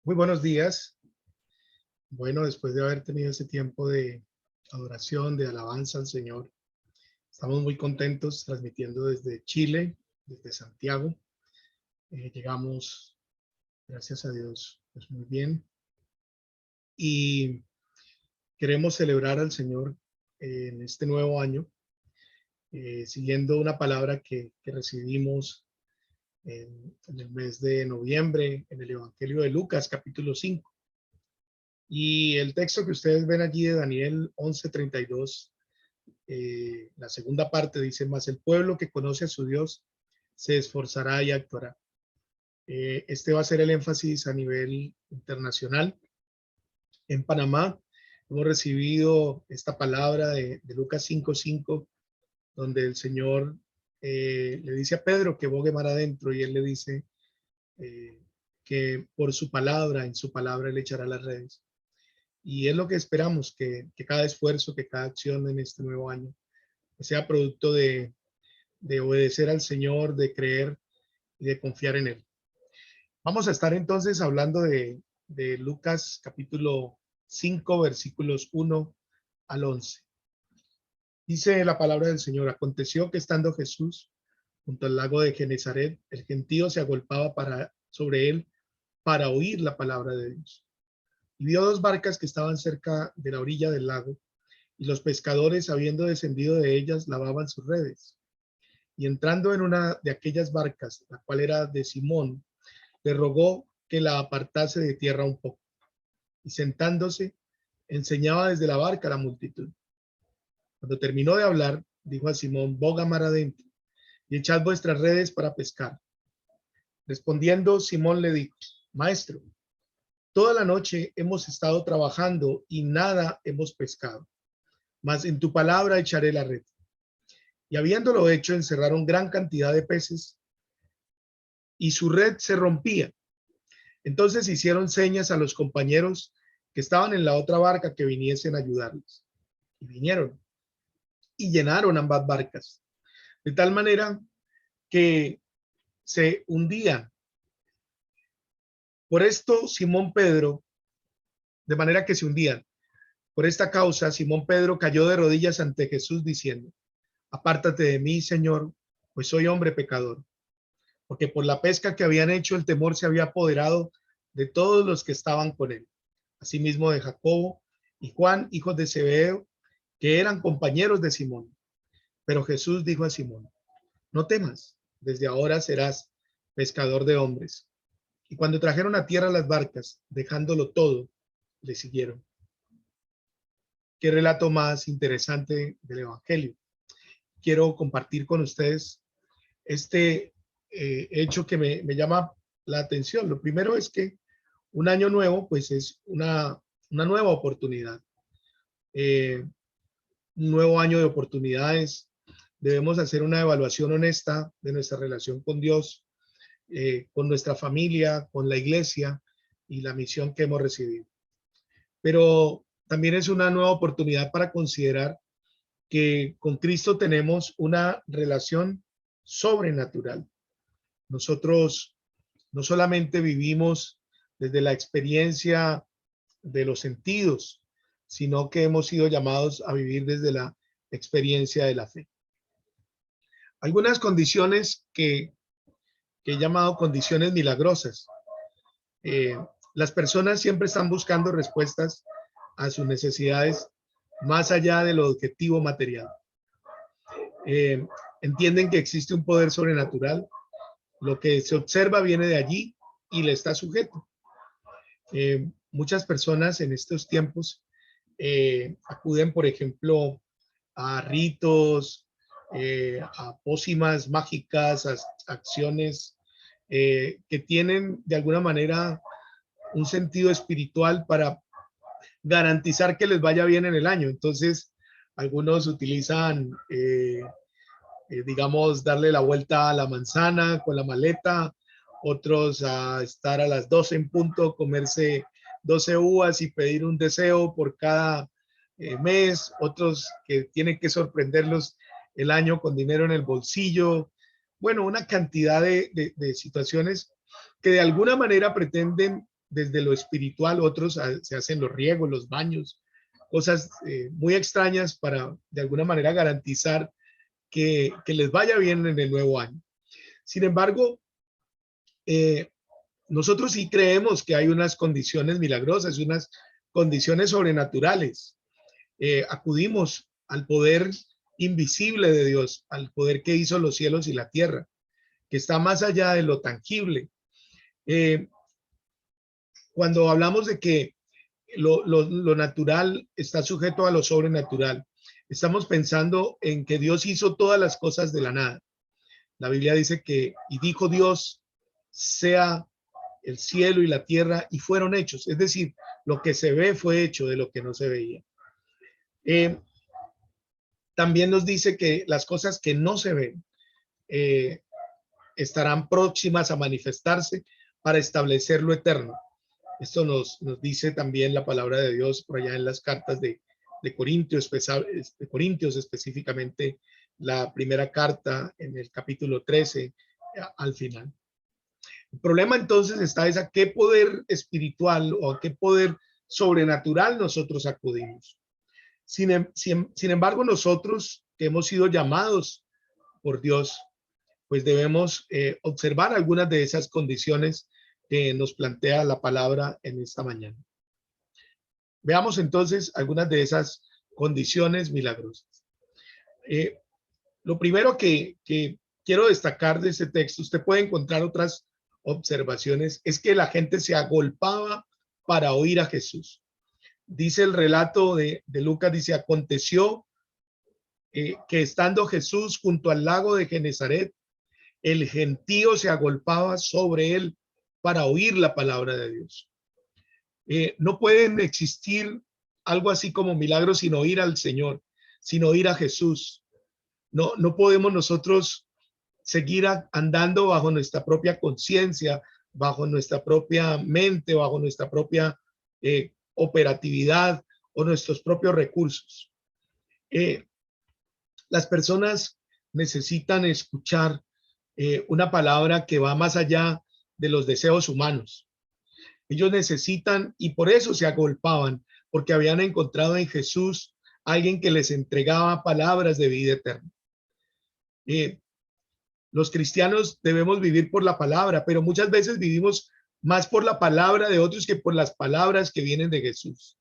Muy buenos días. Bueno, después de haber tenido ese tiempo de adoración, de alabanza al Señor, estamos muy contentos transmitiendo desde Chile, desde Santiago. Llegamos, gracias a Dios, pues muy bien. Y queremos celebrar al Señor en este nuevo año, siguiendo una palabra que recibimos en el mes de noviembre en el Evangelio de Lucas, capítulo 5. Y el texto que ustedes ven allí de Daniel 11:32, la segunda parte dice: mas el pueblo que conoce a su Dios se esforzará y actuará. Este va a ser el énfasis a nivel internacional. En Panamá hemos recibido esta palabra de Lucas 5:5, donde el Señor le dice a Pedro que bogue mar adentro, y él le dice eh, que por su palabra, en su palabra, él echará las redes. Y es lo que esperamos, que cada esfuerzo, que cada acción en este nuevo año sea producto de obedecer al Señor, de creer y de confiar en Él. Vamos a estar entonces hablando de Lucas capítulo 5, versículos 1 al 11. Dice la palabra del Señor: aconteció que estando Jesús junto al lago de Genezaret, el gentío se agolpaba sobre él para oír la palabra de Dios. Y vio dos barcas que estaban cerca de la orilla del lago, y los pescadores, habiendo descendido de ellas, lavaban sus redes. Y entrando en una de aquellas barcas, la cual era de Simón, le rogó que la apartase de tierra un poco. Y sentándose, enseñaba desde la barca a la multitud. Cuando terminó de hablar, dijo a Simón: boga mar adentro y echad vuestras redes para pescar. Respondiendo, Simón le dijo: maestro, toda la noche hemos estado trabajando y nada hemos pescado, mas en tu palabra echaré la red. Y habiéndolo hecho, encerraron gran cantidad de peces, y su red se rompía. Entonces hicieron señas a los compañeros que estaban en la otra barca que viniesen a ayudarles. Y vinieron y llenaron ambas barcas, de tal manera que se hundían. Por esto, Simón Pedro, de manera que se hundían. Por esta causa, Simón Pedro cayó de rodillas ante Jesús diciendo: apártate de mí, Señor, pues soy hombre pecador. Porque por la pesca que habían hecho, el temor se había apoderado de todos los que estaban con él, asimismo de Jacobo y Juan, hijos de Zebedeo, que eran compañeros de Simón. Pero Jesús dijo a Simón: no temas, desde ahora serás pescador de hombres. Y cuando trajeron a tierra las barcas, dejándolo todo, le siguieron. Qué relato más interesante del Evangelio. Quiero compartir con ustedes este hecho que me llama la atención. Lo primero es que un año nuevo, pues es una nueva oportunidad, un nuevo año de oportunidades. Debemos hacer una evaluación honesta de nuestra relación con Dios, con nuestra familia, con la iglesia y la misión que hemos recibido. Pero también es una nueva oportunidad para considerar que con Cristo tenemos una relación sobrenatural. Nosotros no solamente vivimos desde la experiencia de los sentidos, sino que hemos sido llamados a vivir desde la experiencia de la fe. Algunas condiciones que he llamado condiciones milagrosas. Las personas siempre están buscando respuestas a sus necesidades más allá de lo objetivo material. Eh, Entienden que existe un poder sobrenatural. Lo que se observa viene de allí y le está sujeto. Muchas personas en estos tiempos acuden, por ejemplo, a ritos, a pócimas mágicas, a acciones que tienen de alguna manera un sentido espiritual para garantizar que les vaya bien en el año. Entonces, algunos utilizan, digamos, darle la vuelta a la manzana con la maleta, otros a estar a las 12 en punto, comerse 12 uvas y pedir un deseo por cada mes, otros que tienen que sorprenderlos el año con dinero en el bolsillo. Bueno, una cantidad de situaciones que de alguna manera pretenden desde lo espiritual, otros se hacen los riegos, los baños, cosas muy extrañas para de alguna manera garantizar que les vaya bien en el nuevo año. Sin embargo, nosotros sí creemos que hay unas condiciones milagrosas, unas condiciones sobrenaturales. Acudimos al poder invisible de Dios, al poder que hizo los cielos y la tierra, que está más allá de lo tangible. Cuando hablamos de que lo natural está sujeto a lo sobrenatural, estamos pensando en que Dios hizo todas las cosas de la nada. La Biblia dice que, y dijo Dios, sea el cielo y la tierra, y fueron hechos. Es decir, lo que se ve fue hecho de lo que no se veía. También nos dice que las cosas que no se ven estarán próximas a manifestarse para establecer lo eterno. Esto nos dice también la palabra de Dios por allá en las cartas de Corintios, de Corintios, específicamente la primera carta en el capítulo 13 al final. El problema entonces está es a qué poder espiritual o a qué poder sobrenatural nosotros acudimos. Sin embargo, nosotros que hemos sido llamados por Dios, pues debemos observar algunas de esas condiciones que nos plantea la palabra en esta mañana. Veamos entonces algunas de esas condiciones milagrosas. Lo primero que quiero destacar de este texto, usted puede encontrar otras observaciones, es que la gente se agolpaba para oír a Jesús. Dice el relato de Lucas, dice, aconteció que estando Jesús junto al lago de Genezaret, el gentío se agolpaba sobre él para oír la palabra de Dios. No pueden existir algo así como milagros sin oír al Señor, sin oír a Jesús. No podemos nosotros seguir andando bajo nuestra propia conciencia, bajo nuestra propia mente, bajo nuestra propia operatividad o nuestros propios recursos. Las personas necesitan escuchar una palabra que va más allá de los deseos humanos. Ellos necesitan, y por eso se agolpaban, porque habían encontrado en Jesús alguien que les entregaba palabras de vida eterna. Los cristianos debemos vivir por la palabra, pero muchas veces vivimos más por la palabra de otros que por las palabras que vienen de Jesús.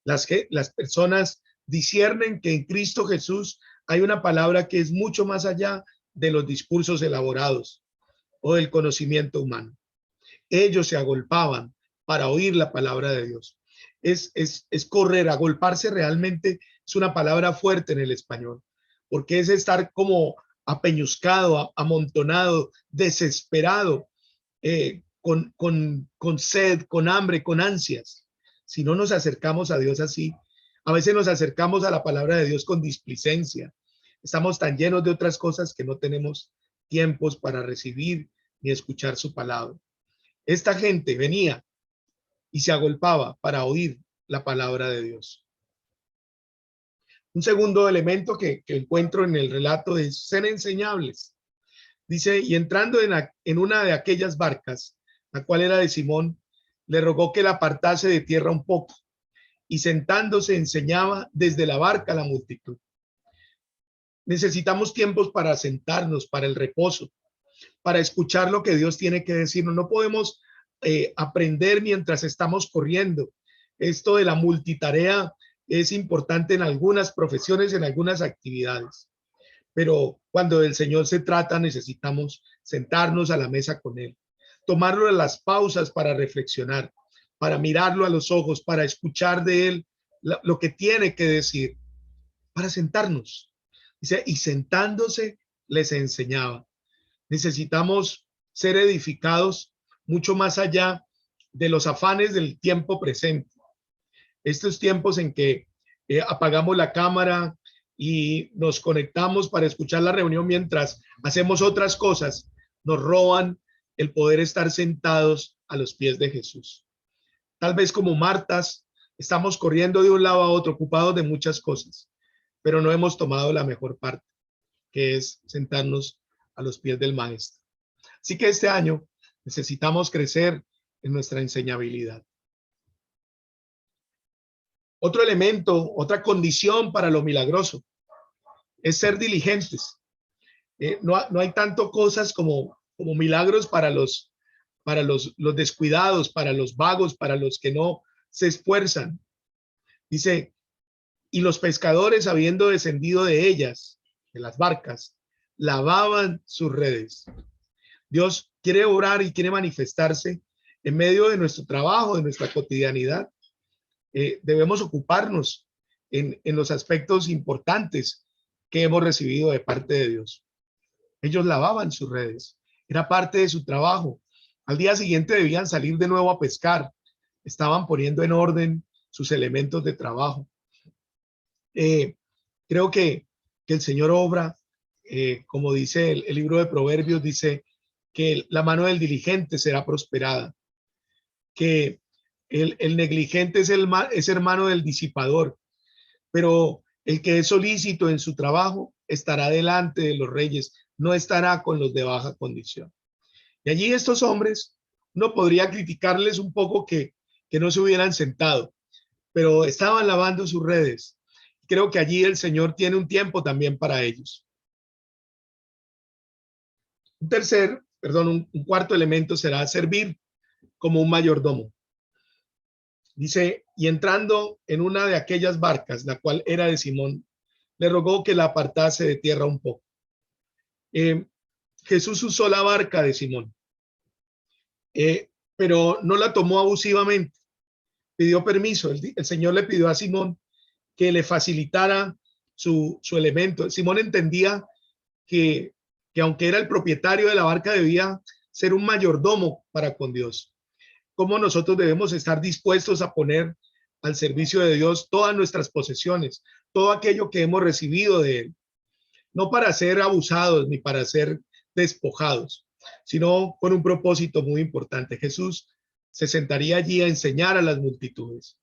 Las personas disciernen que en Cristo Jesús hay una palabra que es mucho más allá de los discursos elaborados o del conocimiento humano. Ellos se agolpaban para oír la palabra de Dios. Es correr, agolparse realmente es una palabra fuerte en el español, porque es estar como apeñuscado, amontonado, desesperado, con sed, con hambre, con ansias. Si no nos acercamos a Dios así, a veces nos acercamos a la palabra de Dios con displicencia. Estamos tan llenos de otras cosas que no tenemos tiempos para recibir ni escuchar su palabra. Esta gente venía y se agolpaba para oír la palabra de Dios. Un segundo elemento que encuentro en el relato es ser enseñables. Dice, y entrando en una de aquellas barcas, la cual era de Simón, le rogó que la apartase de tierra un poco, y sentándose enseñaba desde la barca a la multitud. Necesitamos tiempos para sentarnos, para el reposo, para escuchar lo que Dios tiene que decirnos. No podemos aprender mientras estamos corriendo. Esto de la multitarea es importante en algunas profesiones, en algunas actividades. Pero cuando del Señor se trata, necesitamos sentarnos a la mesa con Él, tomarlo las pausas para reflexionar, para mirarlo a los ojos, para escuchar de Él lo que tiene que decir, para sentarnos. Dice, y sentándose les enseñaba. Necesitamos ser edificados mucho más allá de los afanes del tiempo presente. Estos tiempos en que apagamos la cámara y nos conectamos para escuchar la reunión mientras hacemos otras cosas, nos roban el poder estar sentados a los pies de Jesús. Tal vez como Martas, estamos corriendo de un lado a otro, ocupados de muchas cosas, pero no hemos tomado la mejor parte, que es sentarnos a los pies del Maestro. Así que este año necesitamos crecer en nuestra enseñabilidad. Otro elemento, otra condición para lo milagroso es ser diligentes. No hay tanto cosas como milagros para los descuidados, para los vagos, para los que no se esfuerzan. Dice, y los pescadores, habiendo descendido de ellas, de las barcas, lavaban sus redes. Dios quiere orar y quiere manifestarse en medio de nuestro trabajo, de nuestra cotidianidad. Debemos ocuparnos en los aspectos importantes que hemos recibido de parte de Dios. Ellos lavaban sus redes, era parte de su trabajo. Al día siguiente debían salir de nuevo a pescar. Estaban poniendo en orden sus elementos de trabajo. Creo que el Señor obra, como dice el libro de Proverbios, dice que la mano del diligente será prosperada, que el negligente es hermano del disipador, pero el que es solícito en su trabajo estará delante de los reyes, no estará con los de baja condición. Y allí estos hombres, uno podría criticarles un poco que no se hubieran sentado, pero estaban lavando sus redes. Creo que allí el Señor tiene un tiempo también para ellos. Un cuarto elemento será servir como un mayordomo. Dice, y entrando en una de aquellas barcas, la cual era de Simón, le rogó que la apartase de tierra un poco. Jesús usó la barca de Simón, pero no la tomó abusivamente. Pidió permiso. El Señor le pidió a Simón que le facilitara su elemento. Simón entendía que aunque era el propietario de la barca, debía ser un mayordomo para con Dios. Como nosotros debemos estar dispuestos a poner al servicio de Dios todas nuestras posesiones, todo aquello que hemos recibido de Él, no para ser abusados ni para ser despojados, sino con un propósito muy importante. Jesús se sentaría allí a enseñar a las multitudes.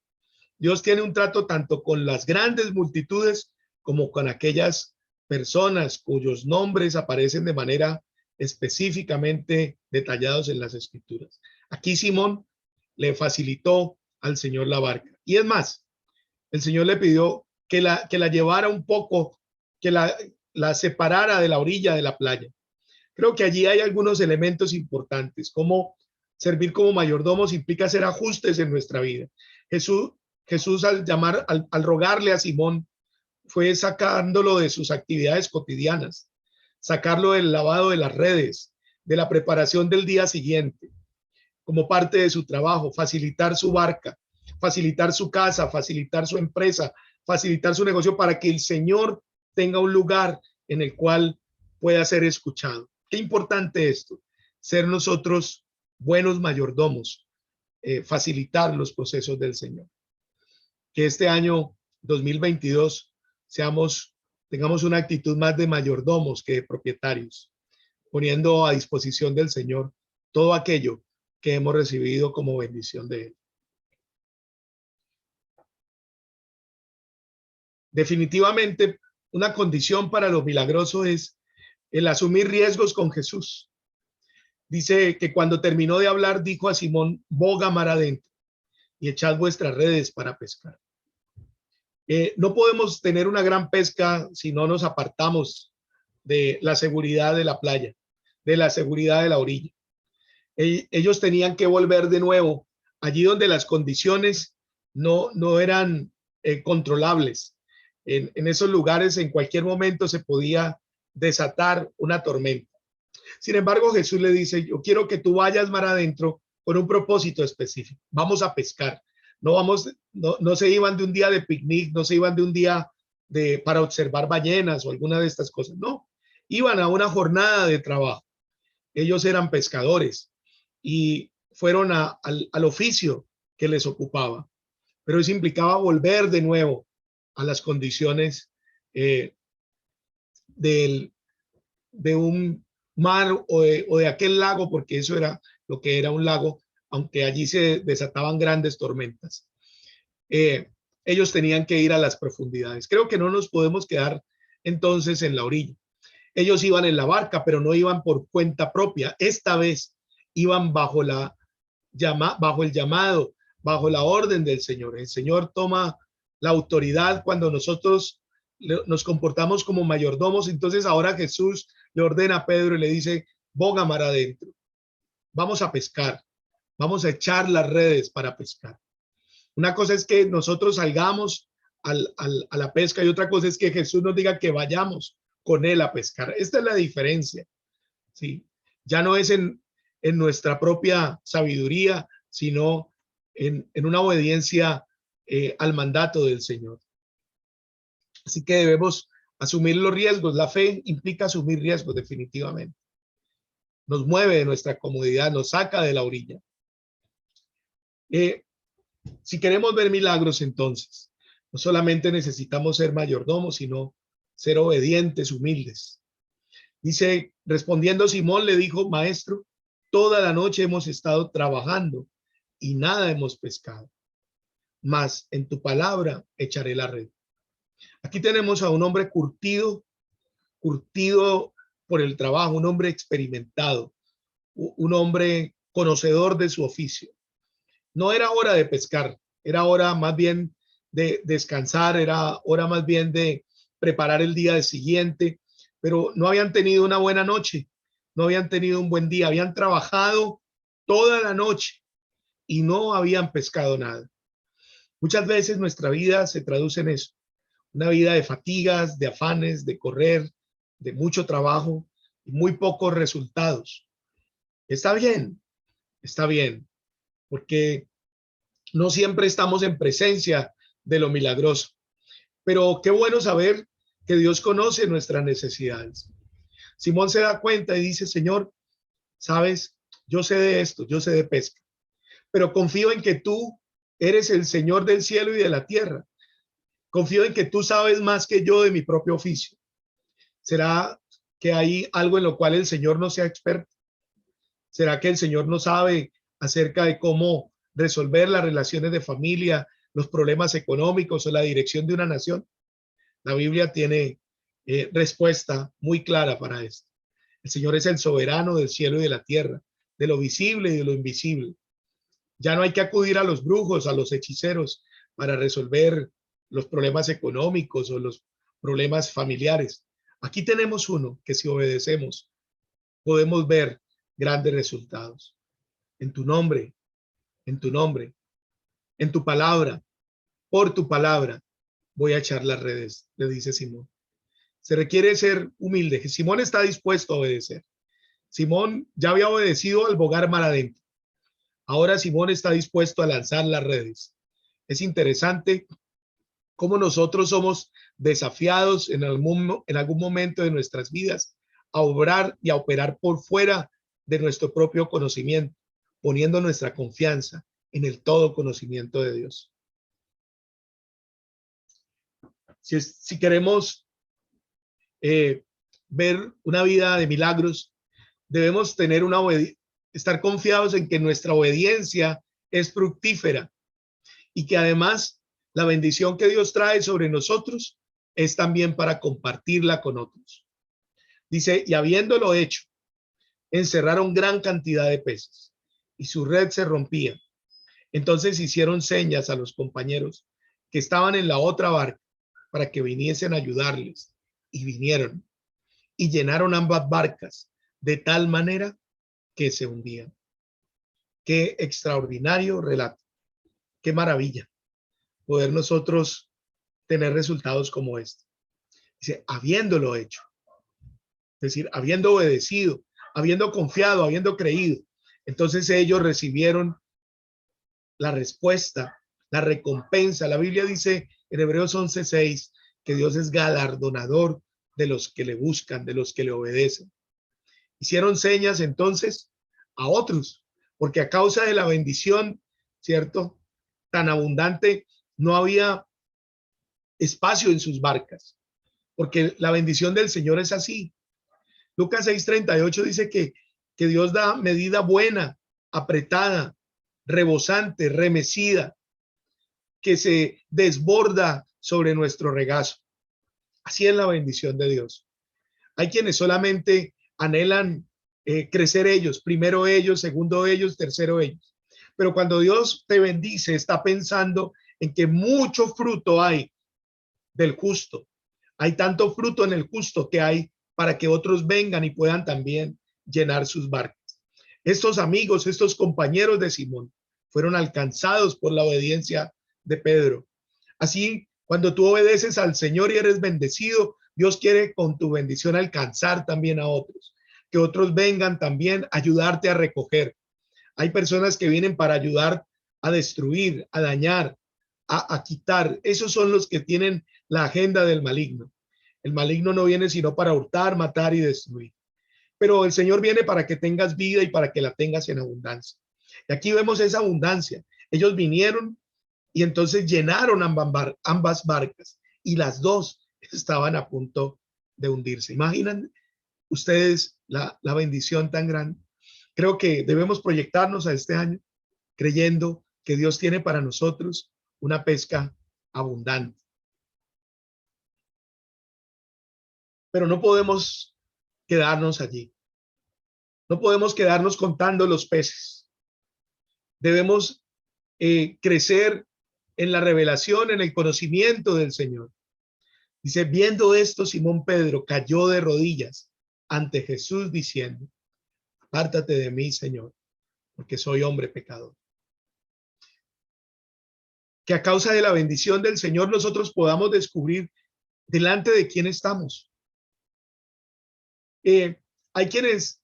Dios tiene un trato tanto con las grandes multitudes como con aquellas personas cuyos nombres aparecen de manera específicamente detallados en las escrituras. Aquí Simón le facilitó al Señor la barca. Y es más, el Señor le pidió que la llevara un poco, que la separara de la orilla de la playa. Creo que allí hay algunos elementos importantes, como servir como mayordomos implica hacer ajustes en nuestra vida. Jesús al rogarle a Simón, fue sacándolo de sus actividades cotidianas, sacarlo del lavado de las redes, de la preparación del día siguiente, como parte de su trabajo, facilitar su barca, facilitar su casa, facilitar su empresa, facilitar su negocio para que el Señor tenga un lugar en el cual pueda ser escuchado. Qué importante esto, ser nosotros buenos mayordomos, facilitar los procesos del Señor. Que este año 2022 tengamos una actitud más de mayordomos que de propietarios, poniendo a disposición del Señor todo aquello que hemos recibido como bendición de Él. Definitivamente, una condición para lo milagroso es el asumir riesgos con Jesús. Dice que cuando terminó de hablar, dijo a Simón, boga mar adentro y echad vuestras redes para pescar. No podemos tener una gran pesca si no nos apartamos de la seguridad de la playa, de la seguridad de la orilla. Ellos tenían que volver de nuevo allí donde las condiciones no eran controlables. En esos lugares en cualquier momento se podía desatar una tormenta. Sin embargo, Jesús le dice, yo quiero que tú vayas mar adentro con un propósito específico. Vamos a pescar. No se iban de un día de picnic, no se iban de un día para observar ballenas o alguna de estas cosas. No, iban a una jornada de trabajo. Ellos eran pescadores y fueron al oficio que les ocupaba. Pero eso implicaba volver de nuevo a las condiciones de un mar o de aquel lago, porque eso era lo que era un lago, aunque allí se desataban grandes tormentas. Ellos tenían que ir a las profundidades. Creo que no nos podemos quedar entonces en la orilla. Ellos iban en la barca, pero no iban por cuenta propia. Esta vez iban bajo la bajo el llamado, bajo la orden del Señor. El Señor toma la autoridad cuando nosotros nos comportamos como mayordomos. Entonces ahora Jesús le ordena a Pedro y le dice, boga mar adentro, vamos a pescar, vamos a echar las redes para pescar. Una cosa es que nosotros salgamos a la pesca y otra cosa es que Jesús nos diga que vayamos con él a pescar. Esta es la diferencia, ¿sí? Ya no es en nuestra propia sabiduría, sino en una obediencia al mandato del Señor. Así que debemos asumir los riesgos. La fe implica asumir riesgos, definitivamente. Nos mueve de nuestra comodidad, nos saca de la orilla. Si queremos ver milagros, entonces, no solamente necesitamos ser mayordomos, sino ser obedientes, humildes. Dice, respondiendo Simón, le dijo, maestro, toda la noche hemos estado trabajando y nada hemos pescado, mas en tu palabra echaré la red. Aquí tenemos a un hombre curtido por el trabajo, un hombre experimentado, un hombre conocedor de su oficio. No era hora de pescar, era hora más bien de descansar, era hora más bien de preparar el día siguiente, pero no habían tenido una buena noche, no habían tenido un buen día, habían trabajado toda la noche y no habían pescado nada. Muchas veces nuestra vida se traduce en eso, una vida de fatigas, de afanes, de correr, de mucho trabajo y muy pocos resultados. Está bien, porque no siempre estamos en presencia de lo milagroso, pero qué bueno saber que Dios conoce nuestras necesidades. Simón se da cuenta y dice, Señor, sabes, yo sé de esto, yo sé de pesca, pero confío en que tú eres el Señor del cielo y de la tierra. Confío en que tú sabes más que yo de mi propio oficio. ¿Será que hay algo en lo cual el Señor no sea experto? ¿Será que el Señor no sabe acerca de cómo resolver las relaciones de familia, los problemas económicos o la dirección de una nación? La Biblia tiene respuesta muy clara para esto. El Señor es el soberano del cielo y de la tierra, de lo visible y de lo invisible. Ya no hay que acudir a los brujos, a los hechiceros para resolver los problemas económicos o los problemas familiares. Aquí tenemos uno que si obedecemos podemos ver grandes resultados. En tu nombre, en tu nombre, en tu palabra, por tu palabra, voy a echar las redes, le dice Simón. Se requiere ser humilde. Simón está dispuesto a obedecer. Simón ya había obedecido al bogar mar adentro. Ahora Simón está dispuesto a lanzar las redes. Es interesante cómo nosotros somos desafiados en algún momento de nuestras vidas a obrar y a operar por fuera de nuestro propio conocimiento, poniendo nuestra confianza en el todo conocimiento de Dios. Si queremos ver una vida de milagros, debemos tener estar confiados en que nuestra obediencia es fructífera y que además la bendición que Dios trae sobre nosotros es también para compartirla con otros. Dice, y habiéndolo hecho, encerraron gran cantidad de peces y su red se rompía. Entonces hicieron señas a los compañeros que estaban en la otra barca para que viniesen a ayudarles, y vinieron y llenaron ambas barcas de tal manera que se hundían. Qué extraordinario relato, qué maravilla poder nosotros tener resultados como este. Dice, habiéndolo hecho, es decir, habiendo obedecido, habiendo confiado, habiendo creído, entonces ellos recibieron la respuesta, la recompensa. La Biblia dice en Hebreos 11:6 que Dios es galardonador de los que le buscan, de los que le obedecen. Hicieron señas entonces a otros, porque a causa de la bendición, ¿cierto?, tan abundante, no había espacio en sus barcas, porque la bendición del Señor es así. Lucas 6:38 dice que Dios da medida buena, apretada, rebosante, remecida, que se desborda sobre nuestro regazo. Así es la bendición de Dios. Hay quienes solamente anhelan crecer ellos, primero ellos, segundo ellos, tercero ellos. Pero cuando Dios te bendice, está pensando en que mucho fruto hay del justo. Hay tanto fruto en el justo que hay para que otros vengan y puedan también llenar sus barcas. Estos amigos, estos compañeros de Simón fueron alcanzados por la obediencia de Pedro. Así, cuando tú obedeces al Señor y eres bendecido, Dios quiere con tu bendición alcanzar también a otros, que otros vengan también a ayudarte a recoger. Hay personas que vienen para ayudar a destruir, a dañar, a quitar. Esos son los que tienen la agenda del maligno. El maligno no viene sino para hurtar, matar y destruir. Pero el Señor viene para que tengas vida y para que la tengas en abundancia. Y aquí vemos esa abundancia. Ellos vinieron y entonces llenaron ambas barcas y las dos estaban a punto de hundirse. Imaginan ustedes la bendición tan grande. Creo que debemos proyectarnos a este año creyendo que Dios tiene para nosotros una pesca abundante. Pero no podemos quedarnos allí. No podemos quedarnos contando los peces. Debemos crecer en la revelación, en el conocimiento del Señor. Dice, viendo esto, Simón Pedro cayó de rodillas ante Jesús diciendo, apártate de mí, Señor, porque soy hombre pecador. Que a causa de la bendición del Señor nosotros podamos descubrir delante de quién estamos. Hay quienes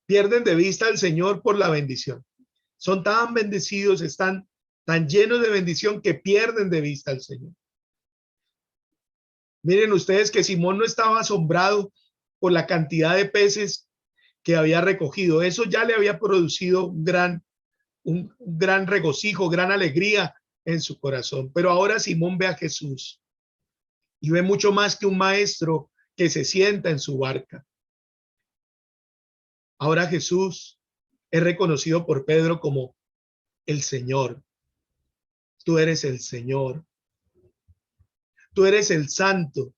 pierden de vista al Señor por la bendición. Son tan bendecidos, están tan llenos de bendición que pierden de vista al Señor. Miren ustedes que Simón no estaba asombrado por la cantidad de peces que había recogido. Eso ya le había producido un gran regocijo, gran alegría en su corazón. Pero ahora Simón ve a Jesús y ve mucho más que un maestro que se sienta en su barca. Ahora Jesús es reconocido por Pedro como el Señor. Tú eres el Señor. Tú eres el Santo.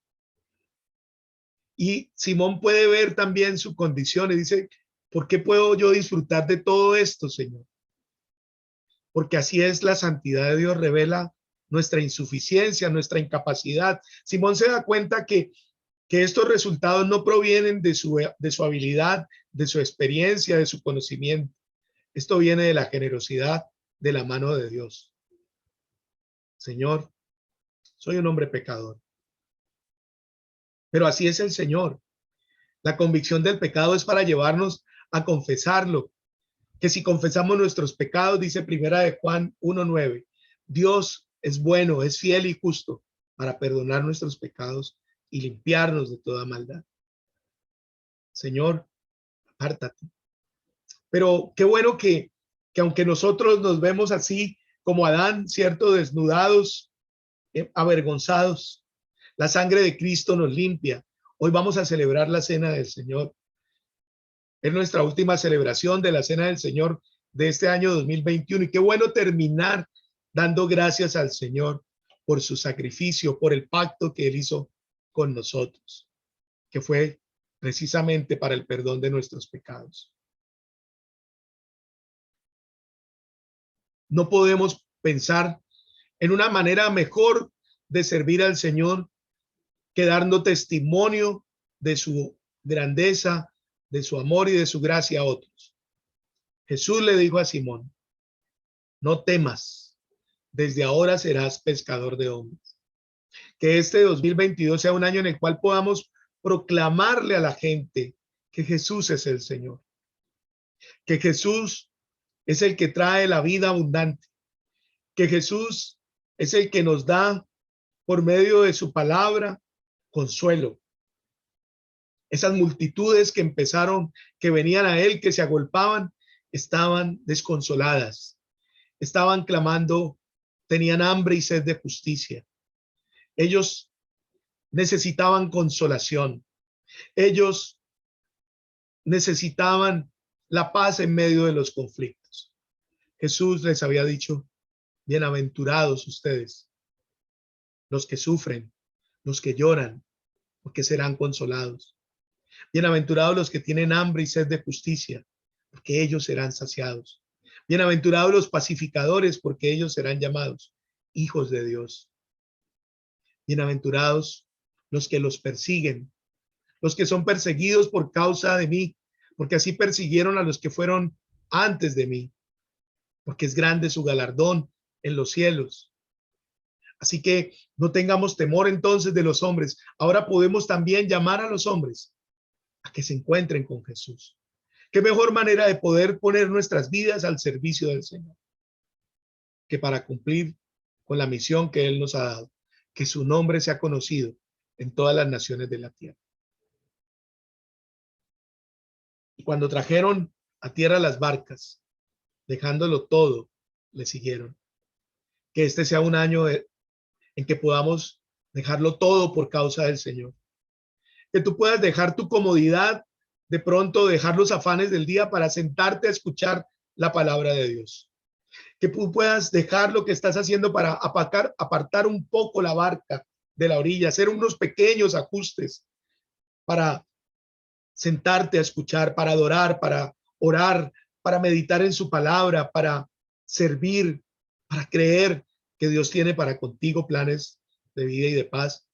Y Simón puede ver también su condición y dice, ¿por qué puedo yo disfrutar de todo esto, Señor? Porque así es la santidad de Dios, revela nuestra insuficiencia, nuestra incapacidad. Simón se da cuenta que estos resultados no provienen de su habilidad, de su experiencia, de su conocimiento. Esto viene de la generosidad de la mano de Dios. Señor, soy un hombre pecador. Pero así es el Señor. La convicción del pecado es para llevarnos a confesarlo. Que si confesamos nuestros pecados, dice primera de Juan 1:9, Dios es bueno, es fiel y justo para perdonar nuestros pecados y limpiarnos de toda maldad. Señor, apártate. Pero qué bueno que aunque nosotros nos vemos así como Adán, cierto, desnudados, avergonzados, la sangre de Cristo nos limpia. Hoy vamos a celebrar la cena del Señor. Es nuestra última celebración de la cena del Señor de este año 2021. Y qué bueno terminar dando gracias al Señor por su sacrificio, por el pacto que Él hizo con nosotros, que fue precisamente para el perdón de nuestros pecados. No podemos pensar en una manera mejor de servir al Señor que dando testimonio de su grandeza, de su amor y de su gracia a otros. Jesús le dijo a Simón, no temas, desde ahora serás pescador de hombres. Que este 2022 sea un año en el cual podamos proclamarle a la gente que Jesús es el Señor, que Jesús es el que trae la vida abundante, que Jesús es el que nos da por medio de su palabra consuelo. Esas multitudes que empezaron, que venían a él, que se agolpaban, estaban desconsoladas, estaban clamando, tenían hambre y sed de justicia. Ellos necesitaban consolación. Ellos necesitaban la paz en medio de los conflictos. Jesús les había dicho, bienaventurados ustedes, los que sufren, los que lloran, porque serán consolados. Bienaventurados los que tienen hambre y sed de justicia, porque ellos serán saciados. Bienaventurados los pacificadores, porque ellos serán llamados hijos de Dios. Bienaventurados los que los persiguen, los que son perseguidos por causa de mí, porque así persiguieron a los que fueron antes de mí, porque es grande su galardón en los cielos. Así que no tengamos temor entonces de los hombres. Ahora podemos también llamar a los hombres a que se encuentren con Jesús. Qué mejor manera de poder poner nuestras vidas al servicio del Señor que para cumplir con la misión que Él nos ha dado, que su nombre sea conocido en todas las naciones de la tierra. Y cuando trajeron a tierra las barcas, dejándolo todo, le siguieron. Que este sea un año en que podamos dejarlo todo por causa del Señor. Que tú puedas dejar tu comodidad, de pronto dejar los afanes del día para sentarte a escuchar la palabra de Dios. Que tú puedas dejar lo que estás haciendo para apartar un poco la barca de la orilla, hacer unos pequeños ajustes para sentarte a escuchar, para adorar, para orar, para meditar en su palabra, para servir, para creer que Dios tiene para contigo planes de vida y de paz,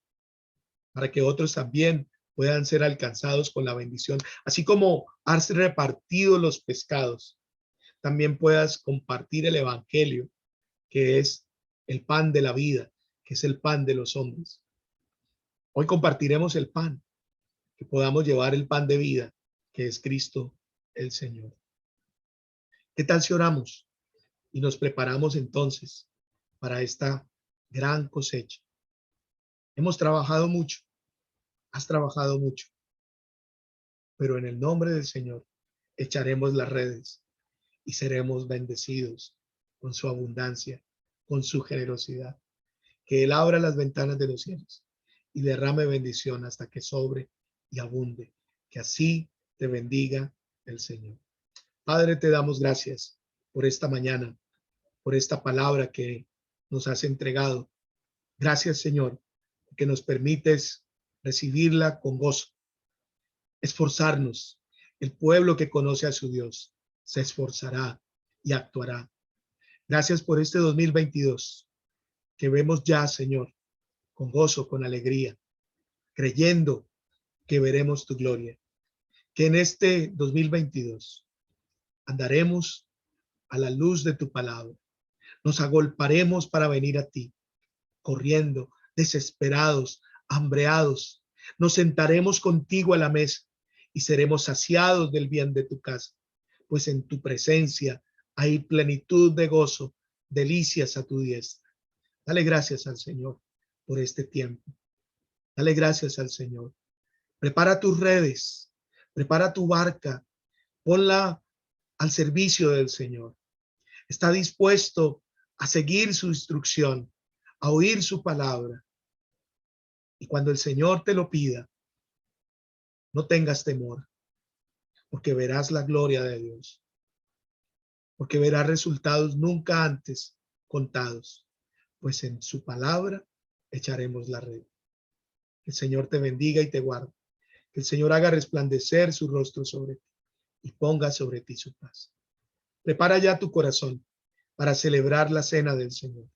para que otros también puedan ser alcanzados con la bendición. Así como has repartido los pescados, también puedas compartir el evangelio, que es el pan de la vida, que es el pan de los hombres. Hoy compartiremos el pan, que podamos llevar el pan de vida, que es Cristo el Señor. ¿Qué tal si oramos y nos preparamos entonces para esta gran cosecha? Hemos trabajado mucho, has trabajado mucho, pero en el nombre del Señor echaremos las redes y seremos bendecidos con su abundancia, con su generosidad. Que Él abra las ventanas de los cielos y derrame bendición hasta que sobre y abunde. Que así te bendiga el Señor. Padre, te damos gracias por esta mañana, por esta palabra que nos has entregado. Gracias, Señor, que nos permites recibirla con gozo, esforzarnos. El pueblo que conoce a su Dios se esforzará y actuará. Gracias por este 2022 que vemos ya, Señor, con gozo, con alegría, creyendo que veremos tu gloria. Que en este 2022 andaremos a la luz de tu palabra. Nos agolparemos para venir a ti, corriendo, desesperados, hambreados. Nos sentaremos contigo a la mesa y seremos saciados del bien de tu casa, pues en tu presencia hay plenitud de gozo, delicias a tu diestra. Dale gracias al Señor por este tiempo. Dale gracias al Señor. Prepara tus redes, prepara tu barca, ponla al servicio del Señor. Está dispuesto a seguir su instrucción, a oír su palabra. Y cuando el Señor te lo pida, no tengas temor, porque verás la gloria de Dios, porque verás resultados nunca antes contados, pues en su palabra echaremos la red. Que el Señor te bendiga y te guarde. Que el Señor haga resplandecer su rostro sobre ti y ponga sobre ti su paz. Prepara ya tu corazón para celebrar la cena del Señor,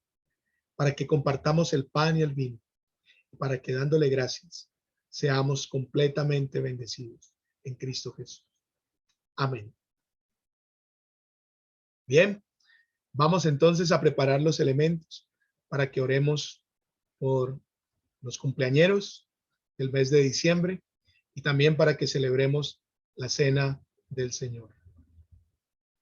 para que compartamos el pan y el vino, para que dándole gracias seamos completamente bendecidos en Cristo Jesús. Amén. Bien, vamos entonces a preparar los elementos para que oremos por los cumpleañeros del mes de diciembre y también para que celebremos la cena del Señor.